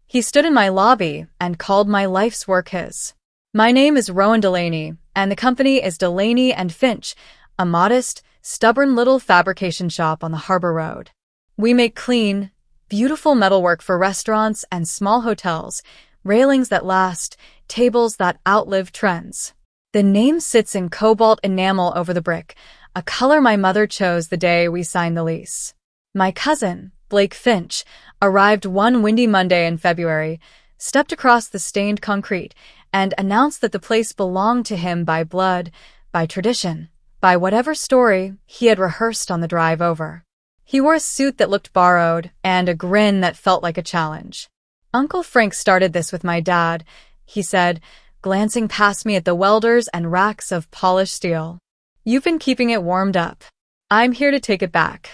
He stood in my lobby and called my life's work his. My name is Rowan Delaney, and the company is Delaney and Finch, a modest, stubborn little fabrication shop on the Harbor Road. We make clean, beautiful metalwork for restaurants and small hotels, railings that last, tables that outlive trends. The name sits in cobalt enamel over the brick, a color my mother chose the day we signed the lease. My cousin, Blake Finch, arrived one windy Monday in February, stepped across the stained concrete, and announced that the place belonged to him by blood, by tradition, by whatever story he had rehearsed on the drive over. He wore a suit that looked borrowed and a grin that felt like a challenge. "Uncle Frank started this with my dad," he said, glancing past me at the welders and racks of polished steel. "You've been keeping it warmed up. I'm here to take it back."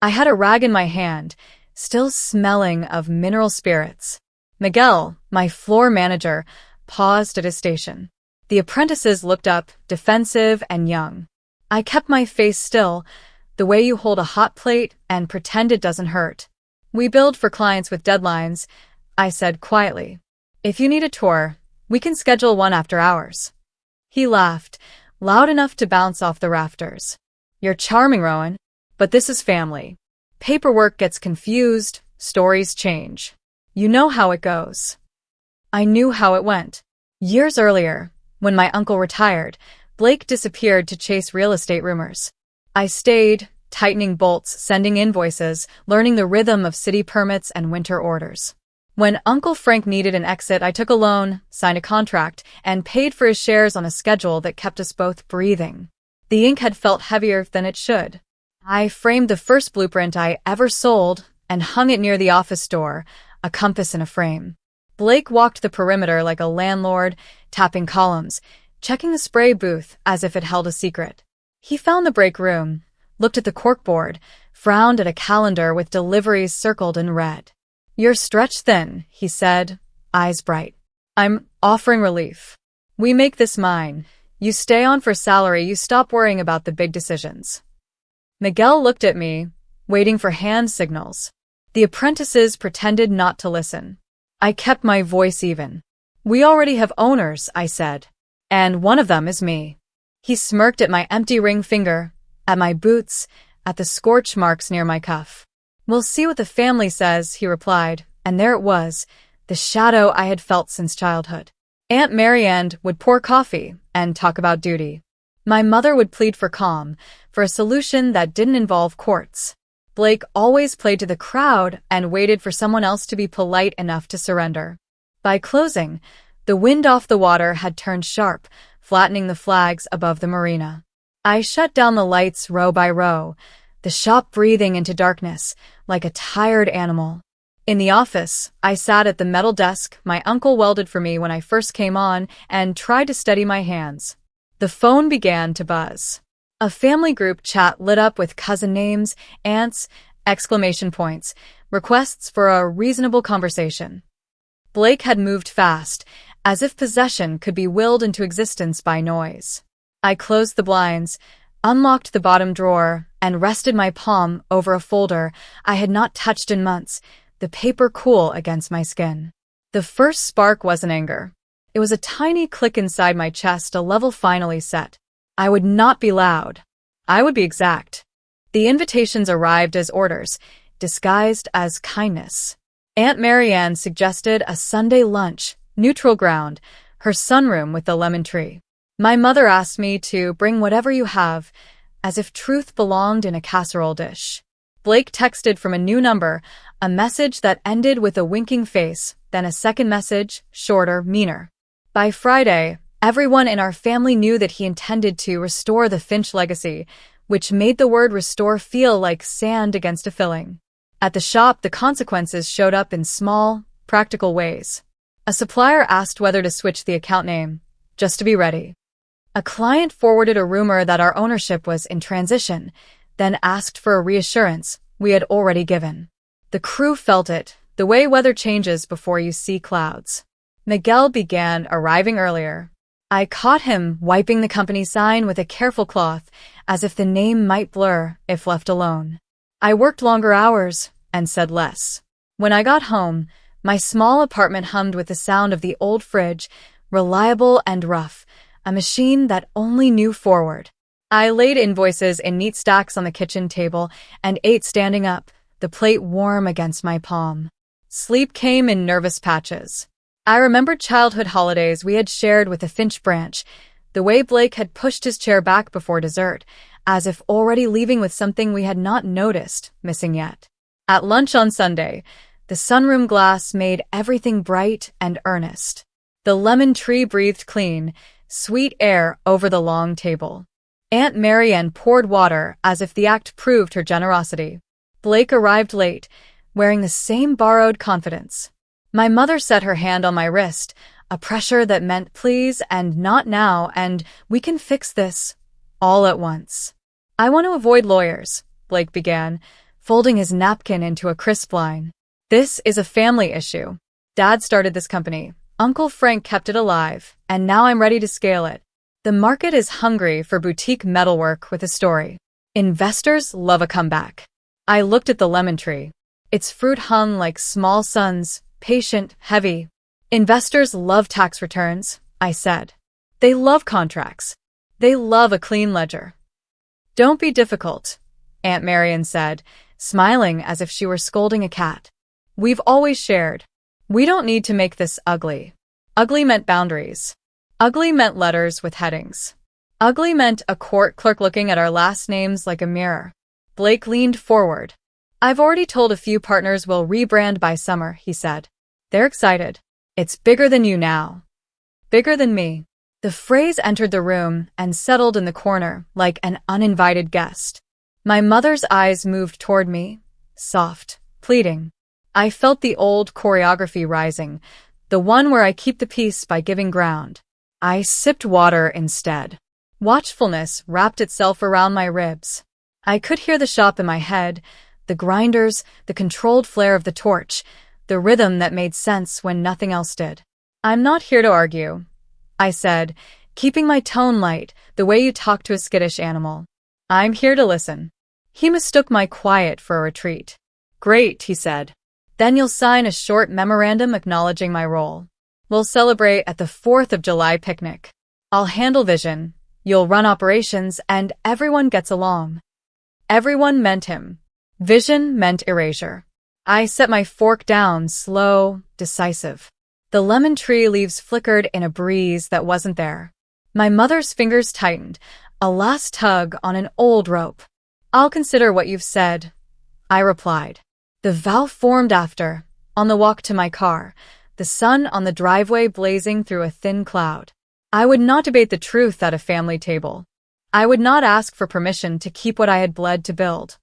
I had a rag in my hand, still smelling of mineral spirits. Miguel, my floor manager, paused at his station. The apprentices looked up, defensive and young. I kept my face still, the way you hold a hot plate and pretend it doesn't hurt. "We build for clients with deadlines," I said quietly. "If you need a tour, we can schedule one after hours." He laughed, loud enough to bounce off the rafters. "You're charming, Rowan, but this is family. Paperwork gets confused, stories change. You know how it goes." I knew how it went. Years earlier, when my uncle retired, Blake disappeared to chase real estate rumors. I stayed, tightening bolts, sending invoices, learning the rhythm of city permits and winter orders. When Uncle Frank needed an exit, I took a loan, signed a contract, and paid for his shares on a schedule that kept us both breathing. The ink had felt heavier than it should. I framed the first blueprint I ever sold and hung it near the office door, a compass in a frame. Blake walked the perimeter like a landlord, tapping columns, checking the spray booth as if it held a secret. He found the break room, looked at the corkboard, frowned at a calendar with deliveries circled in red. "You're stretched thin," he said, eyes bright. "I'm offering relief. We make this mine. You stay on for salary, you stop worrying about the big decisions." Miguel looked at me, waiting for hand signals. The apprentices pretended not to listen. I kept my voice even. "We already have owners," I said. "And one of them is me." He smirked at my empty ring finger, at my boots, at the scorch marks near my cuff. "We'll see what the family says," he replied, and there it was, the shadow I had felt since childhood. Aunt Marianne would pour coffee and talk about duty. My mother would plead for calm, for a solution that didn't involve courts. Blake always played to the crowd and waited for someone else to be polite enough to surrender. By closing, the wind off the water had turned sharp, flattening the flags above the marina. I shut down the lights row by row, the shop breathing into darkness, like a tired animal. In the office, I sat at the metal desk my uncle welded for me when I first came on and tried to steady my hands. The phone began to buzz. A family group chat lit up with cousin names, aunts, exclamation points, requests for a reasonable conversation. Blake had moved fast, as if possession could be willed into existence by noise. I closed the blinds, unlocked the bottom drawer, and rested my palm over a folder I had not touched in months, the paper cool against my skin. The first spark wasn't anger. It was a tiny click inside my chest, a level finally set. I would not be loud. I would be exact. The invitations arrived as orders, disguised as kindness. Aunt Marianne suggested a Sunday lunch, neutral ground, her sunroom with the lemon tree. My mother asked me to bring whatever you have, as if truth belonged in a casserole dish. Blake texted from a new number, a message that ended with a winking face, then a second message, shorter, meaner. By Friday, everyone in our family knew that he intended to restore the Finch legacy, which made the word restore feel like sand against a filling. At the shop, the consequences showed up in small, practical ways. A supplier asked whether to switch the account name, just to be ready. A client forwarded a rumor that our ownership was in transition, then asked for a reassurance we had already given. The crew felt it, the way weather changes before you see clouds. Miguel began arriving earlier. I caught him wiping the company sign with a careful cloth, as if the name might blur if left alone. I worked longer hours and said less. When I got home, My small apartment hummed with the sound of the old fridge, reliable and rough, a machine that only knew forward. I laid invoices in neat stacks on the kitchen table and ate standing up, the plate warm against my palm. Sleep came in nervous patches. I remembered childhood holidays we had shared with the Finch branch, the way Blake had pushed his chair back before dessert, as if already leaving with something we had not noticed missing yet. At lunch on Sunday, the sunroom glass made everything bright and earnest. The lemon tree breathed clean, sweet air over the long table. Aunt Marianne poured water as if the act proved her generosity. Blake arrived late, wearing the same borrowed confidence. My mother set her hand on my wrist, a pressure that meant please and not now and we can fix this, all at once. I want to avoid lawyers, Blake began, folding his napkin into a crisp line. This is a family issue. Dad started this company. Uncle Frank kept it alive, and now I'm ready to scale it. The market is hungry for boutique metalwork with a story. Investors love a comeback. I looked at the lemon tree. Its fruit hung like small suns, patient, heavy. Investors love tax returns, I said. They love contracts. They love a clean ledger. Don't be difficult, Aunt Marian said, smiling as if she were scolding a cat. We've always shared. We don't need to make this ugly. Ugly meant boundaries. Ugly meant letters with headings. Ugly meant a court clerk looking at our last names like a mirror. Blake leaned forward. I've already told a few partners we'll rebrand by summer, he said. They're excited. It's bigger than you now. Bigger than me. The phrase entered the room and settled in the corner like an uninvited guest. My mother's eyes moved toward me, soft, pleading. I felt the old choreography rising, the one where I keep the peace by giving ground. I sipped water instead. Watchfulness wrapped itself around my ribs. I could hear the shop in my head, the grinders, the controlled flare of the torch, the rhythm that made sense when nothing else did. I'm not here to argue, I said, keeping my tone light, the way you talk to a skittish animal. I'm here to listen. He mistook my quiet for a retreat. Great, he said. Then you'll sign a short memorandum acknowledging my role. We'll celebrate at the 4th of July picnic. I'll handle vision, you'll run operations, and everyone gets along. Everyone meant him. Vision meant erasure. I set my fork down, slow, decisive. The lemon tree leaves flickered in a breeze that wasn't there. My mother's fingers tightened, a last tug on an old rope. I'll consider what you've said, I replied. The vow formed after, on the walk to my car, the sun on the driveway blazing through a thin cloud. I would not debate the truth at a family table. I would not ask for permission to keep what I had bled to build.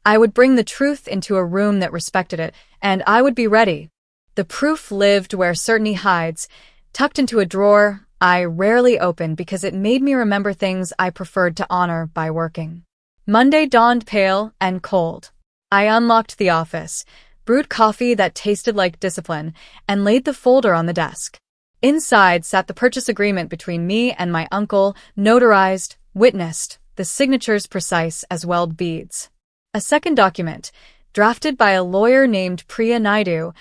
I would bring the truth into a room that respected it, and I would be ready. The proof lived where certainty hides, tucked into a drawer I rarely opened because it made me remember things I preferred to honor by working. Monday dawned pale and cold. I unlocked the office, brewed coffee that tasted like discipline, and laid the folder on the desk. Inside sat the purchase agreement between me and my uncle, notarized, witnessed, the signatures precise as weld beads. A second document, drafted by a lawyer named Priya Naidu,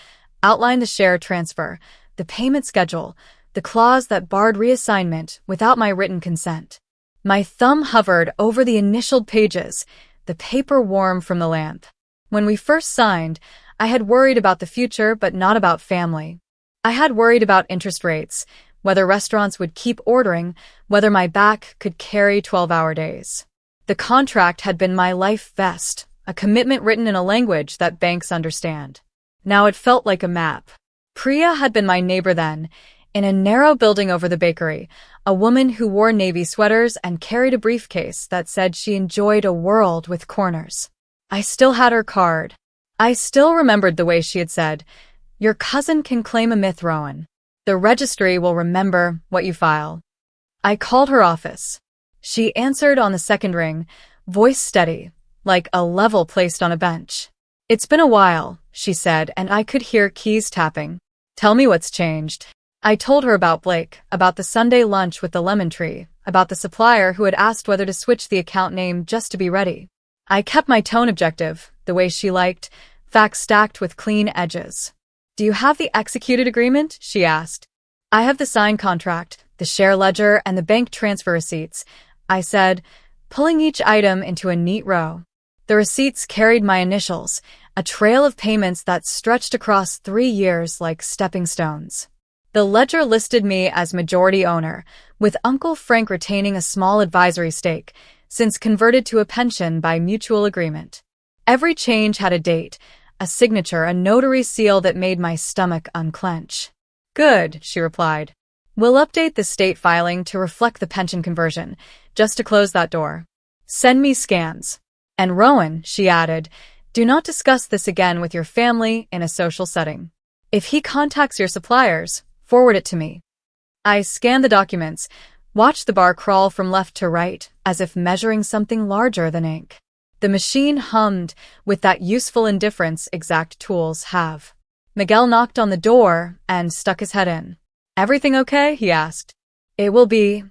outlined the share transfer, the payment schedule, the clause that barred reassignment without my written consent. My thumb hovered over the initialed pages, the paper warm from the lamp. When we first signed, I had worried about the future but not about family. I had worried about interest rates, whether restaurants would keep ordering, whether my back could carry 12-hour days. The contract had been my life vest, a commitment written in a language that banks understand. Now it felt like a map. Priya had been my neighbor then, in a narrow building over the bakery, a woman who wore navy sweaters and carried a briefcase that said she enjoyed a world with corners. I still had her card. I still remembered the way she had said, "Your cousin can claim a myth, Rowan. The registry will remember what you file." I called her office. She answered on the second ring, voice steady, like a level placed on a bench. "It's been a while," she said, and I could hear keys tapping. "Tell me what's changed." I told her about Blake, about the Sunday lunch with the lemon tree, about the supplier who had asked whether to switch the account name just to be ready. I kept my tone objective, the way she liked, facts stacked with clean edges. Do you have the executed agreement? She asked. I have the signed contract, the share ledger, and the bank transfer receipts, I said, pulling each item into a neat row. The receipts carried my initials, a trail of payments that stretched across 3 years like stepping stones. The ledger listed me as majority owner, with Uncle Frank retaining a small advisory stake, since converted to a pension by mutual agreement. Every change had a date, a signature, a notary seal that made my stomach unclench. Good, she replied. We'll update the state filing to reflect the pension conversion, just to close that door. Send me scans. And Rowan, she added, do not discuss this again with your family in a social setting. If he contacts your suppliers, forward it to me. I scanned the documents, watched the bar crawl from left to right, as if measuring something larger than ink. The machine hummed with that useful indifference exact tools have. Miguel knocked on the door and stuck his head in. Everything okay? He asked. It will be,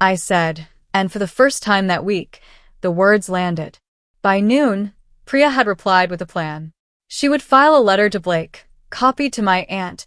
I said, and for the first time that week, the words landed. By noon, Priya had replied with a plan. She would file a letter to Blake, copied to my aunt,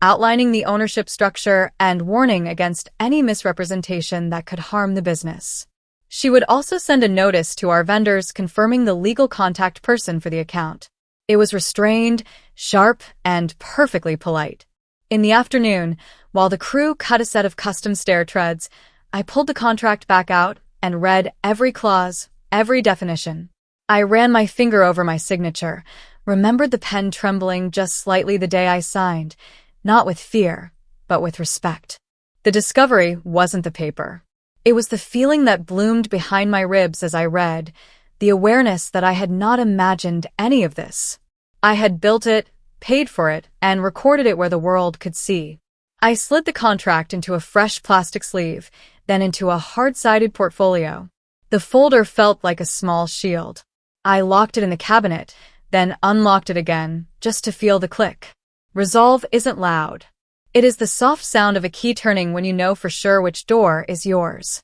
outlining the ownership structure and warning against any misrepresentation that could harm the business. She would also send a notice to our vendors confirming the legal contact person for the account. It was restrained, sharp, and perfectly polite. In the afternoon, while the crew cut a set of custom stair treads, I pulled the contract back out and read every clause, every definition. I ran my finger over my signature, remembered the pen trembling just slightly the day I signed, not with fear, but with respect. The discovery wasn't the paper. It was the feeling that bloomed behind my ribs as I read, the awareness that I had not imagined any of this. I had built it, paid for it, and recorded it where the world could see. I slid the contract into a fresh plastic sleeve, then into a hard-sided portfolio. The folder felt like a small shield. I locked it in the cabinet, then unlocked it again, just to feel the click. Resolve isn't loud. It is the soft sound of a key turning when you know for sure which door is yours.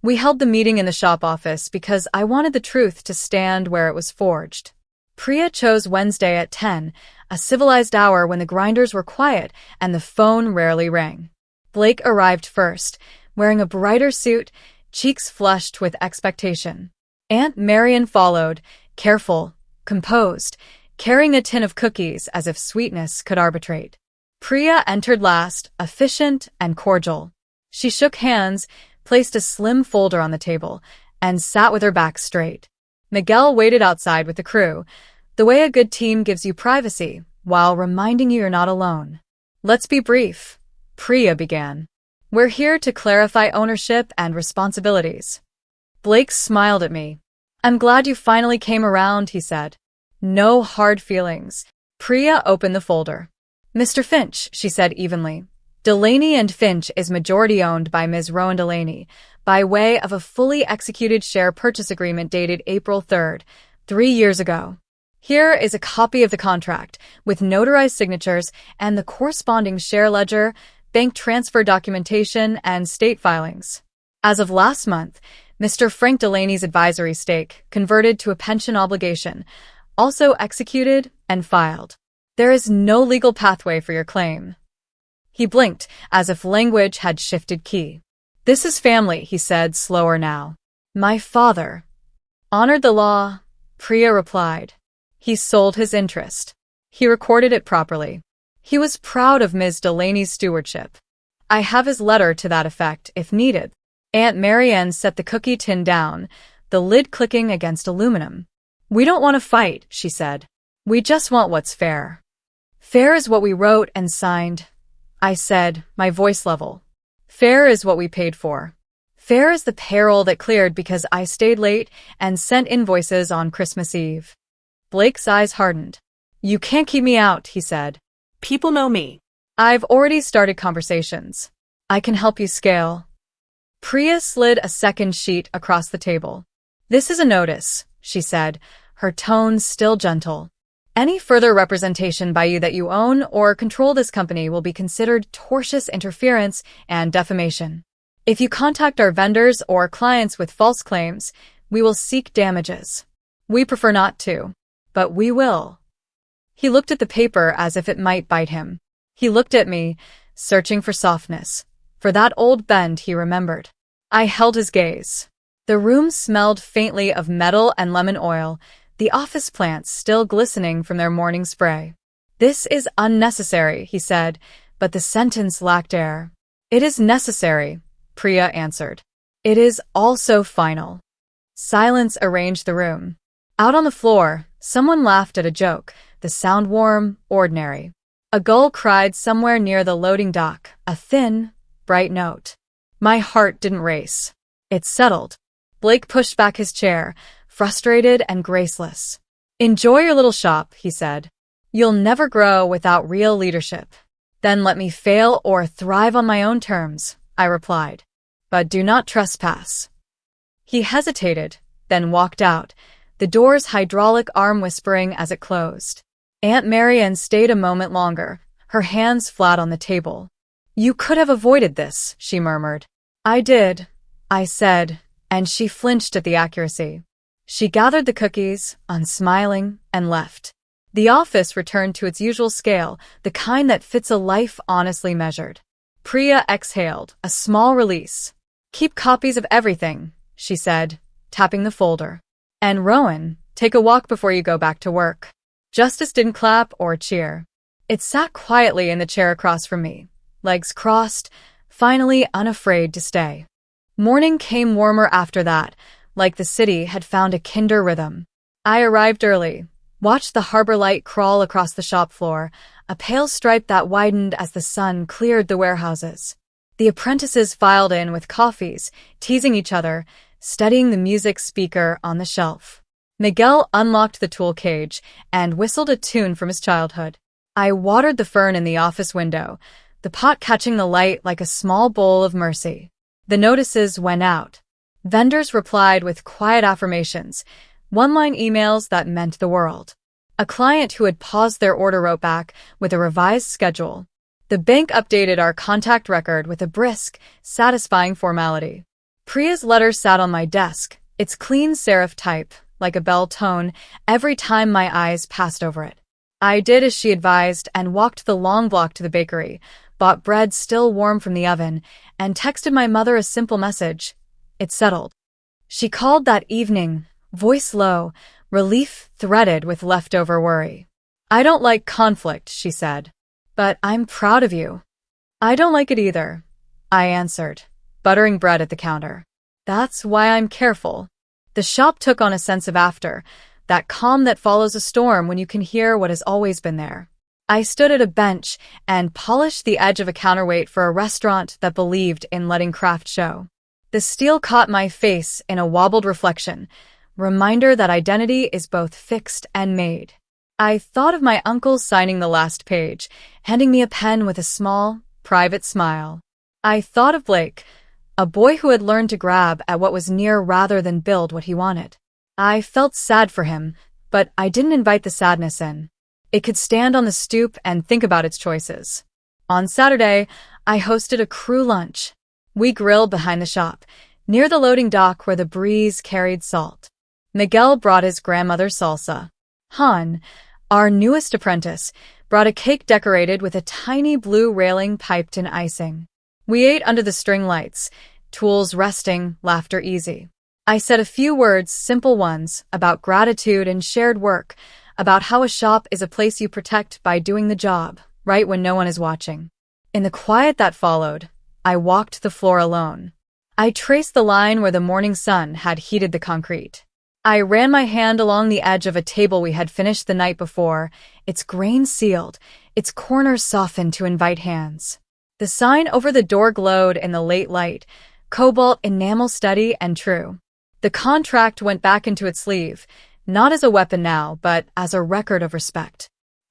We held the meeting in the shop office because I wanted the truth to stand where it was forged. Priya chose Wednesday at 10, a civilized hour when the grinders were quiet and the phone rarely rang. Blake arrived first, wearing a brighter suit, cheeks flushed with expectation. Aunt Marian followed, careful, composed, carrying a tin of cookies as if sweetness could arbitrate. Priya entered last, efficient and cordial. She shook hands, placed a slim folder on the table, and sat with her back straight. Miguel waited outside with the crew, the way a good team gives you privacy, while reminding you you're not alone. Let's be brief, Priya began. We're here to clarify ownership and responsibilities. Blake smiled at me. I'm glad you finally came around, he said. No hard feelings. Priya opened the folder. Mr. Finch, she said evenly. Delaney and Finch is majority owned by Ms. Rowan Delaney, by way of a fully executed share purchase agreement dated April 3rd, 3 years ago. Here is a copy of the contract, with notarized signatures and the corresponding share ledger, bank transfer documentation, and state filings. As of last month, Mr. Frank Delaney's advisory stake converted to a pension obligation, also executed and filed. There is no legal pathway for your claim. He blinked, as if language had shifted key. This is family, he said, slower now. My father honored the law, Priya replied. He sold his interest. He recorded it properly. He was proud of Ms. Delaney's stewardship. I have his letter to that effect, if needed. Aunt Marianne set the cookie tin down, the lid clicking against aluminum. We don't want to fight, she said. We just want what's fair. Fair is what we wrote and signed, I said, my voice level. Fair is what we paid for. Fair is the payroll that cleared because I stayed late and sent invoices on Christmas Eve. Blake's eyes hardened. You can't keep me out, he said. People know me. I've already started conversations. I can help you scale. Priya slid a second sheet across the table. This is a notice, she said, her tone still gentle. Any further representation by you that you own or control this company will be considered tortious interference and defamation. If you contact our vendors or clients with false claims, we will seek damages. We prefer not to, but we will. He looked at the paper as if it might bite him. He looked at me, searching for softness, for that old bend he remembered. I held his gaze. The room smelled faintly of metal and lemon oil, the office plants still glistening from their morning spray. "This is unnecessary," he said, but the sentence lacked air. "It is necessary," Priya answered. "It is also final." Silence arranged the room. Out on the floor, someone laughed at a joke, the sound warm, ordinary. A gull cried somewhere near the loading dock, a thin, bright note. My heart didn't race. It settled. Blake pushed back his chair, frustrated and graceless. "Enjoy your little shop," he said. "You'll never grow without real leadership." "Then let me fail or thrive on my own terms," I replied. "But do not trespass." He hesitated, then walked out, the door's hydraulic arm whispering as it closed. Aunt Marian stayed a moment longer, her hands flat on the table. "You could have avoided this," she murmured. "I did," I said, and she flinched at the accuracy. She gathered the cookies, unsmiling, and left. The office returned to its usual scale, the kind that fits a life honestly measured. Priya exhaled, a small release. "Keep copies of everything," she said, tapping the folder. "And Rowan, take a walk before you go back to work." Justice didn't clap or cheer. It sat quietly in the chair across from me, legs crossed, finally unafraid to stay. Morning came warmer after that, like the city had found a kinder rhythm. I arrived early, watched the harbor light crawl across the shop floor, a pale stripe that widened as the sun cleared the warehouses. The apprentices filed in with coffees, teasing each other, studying the music speaker on the shelf. Miguel unlocked the tool cage and whistled a tune from his childhood. I watered the fern in the office window, the pot catching the light like a small bowl of mercy. The notices went out. Vendors replied with quiet affirmations, one-line emails that meant the world. A client who had paused their order wrote back with a revised schedule. The bank updated our contact record with a brisk, satisfying formality. Priya's letter sat on my desk, its clean serif type, like a bell tone, every time my eyes passed over it. I did as she advised and walked the long block to the bakery, bought bread still warm from the oven, and texted my mother a simple message. It settled. She called that evening, voice low, relief threaded with leftover worry. "I don't like conflict," she said, "but I'm proud of you." "I don't like it either," I answered, buttering bread at the counter. "That's why I'm careful." The shop took on a sense of after, that calm that follows a storm when you can hear what has always been there. I stood at a bench and polished the edge of a counterweight for a restaurant that believed in letting craft show. The steel caught my face in a wobbled reflection, reminder that identity is both fixed and made. I thought of my uncle signing the last page, handing me a pen with a small, private smile. I thought of Blake, a boy who had learned to grab at what was near rather than build what he wanted. I felt sad for him, but I didn't invite the sadness in. It could stand on the stoop and think about its choices. On Saturday, I hosted a crew lunch. We grilled behind the shop, near the loading dock where the breeze carried salt. Miguel brought his grandmother's salsa. Han, our newest apprentice, brought a cake decorated with a tiny blue railing piped in icing. We ate under the string lights, tools resting, laughter easy. I said a few words, simple ones, about gratitude and shared work, about how a shop is a place you protect by doing the job, right when no one is watching. In the quiet that followed, I walked the floor alone. I traced the line where the morning sun had heated the concrete. I ran my hand along the edge of a table we had finished the night before, its grain sealed, its corners softened to invite hands. The sign over the door glowed in the late light, cobalt enamel steady and true. The contract went back into its sleeve, not as a weapon now, but as a record of respect.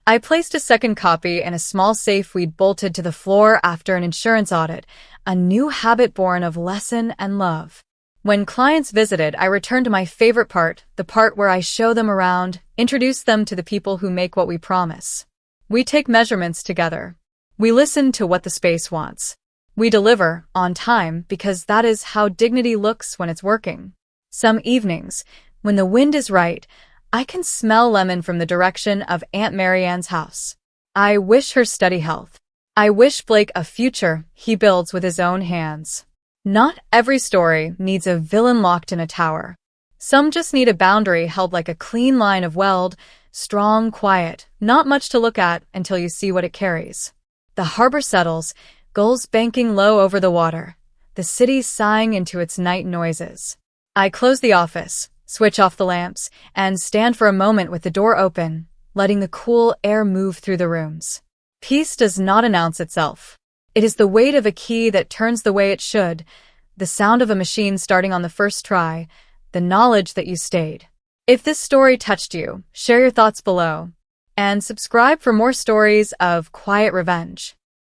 I placed a second copy in a small safe we'd bolted to the floor after an insurance audit, a new habit born of lesson and love. When clients visited, I returned to my favorite part, the part where I show them around, introduce them to the people who make what we promise. We take measurements together. We listen to what the space wants. We deliver, on time, because that is how dignity looks when it's working. Some evenings, when the wind is right, I can smell lemon from the direction of Aunt Marianne's house. I wish her steady health. I wish Blake a future he builds with his own hands. Not every story needs a villain locked in a tower. Some just need a boundary held like a clean line of weld, strong, quiet, not much to look at until you see what it carries. The harbor settles, gulls banking low over the water, the city sighing into its night noises. I close the office, switch off the lamps, and stand for a moment with the door open, letting the cool air move through the rooms. Peace does not announce itself. It is the weight of a key that turns the way it should, the sound of a machine starting on the first try, the knowledge that you stayed. If this story touched you, share your thoughts below, and subscribe for more stories of quiet revenge.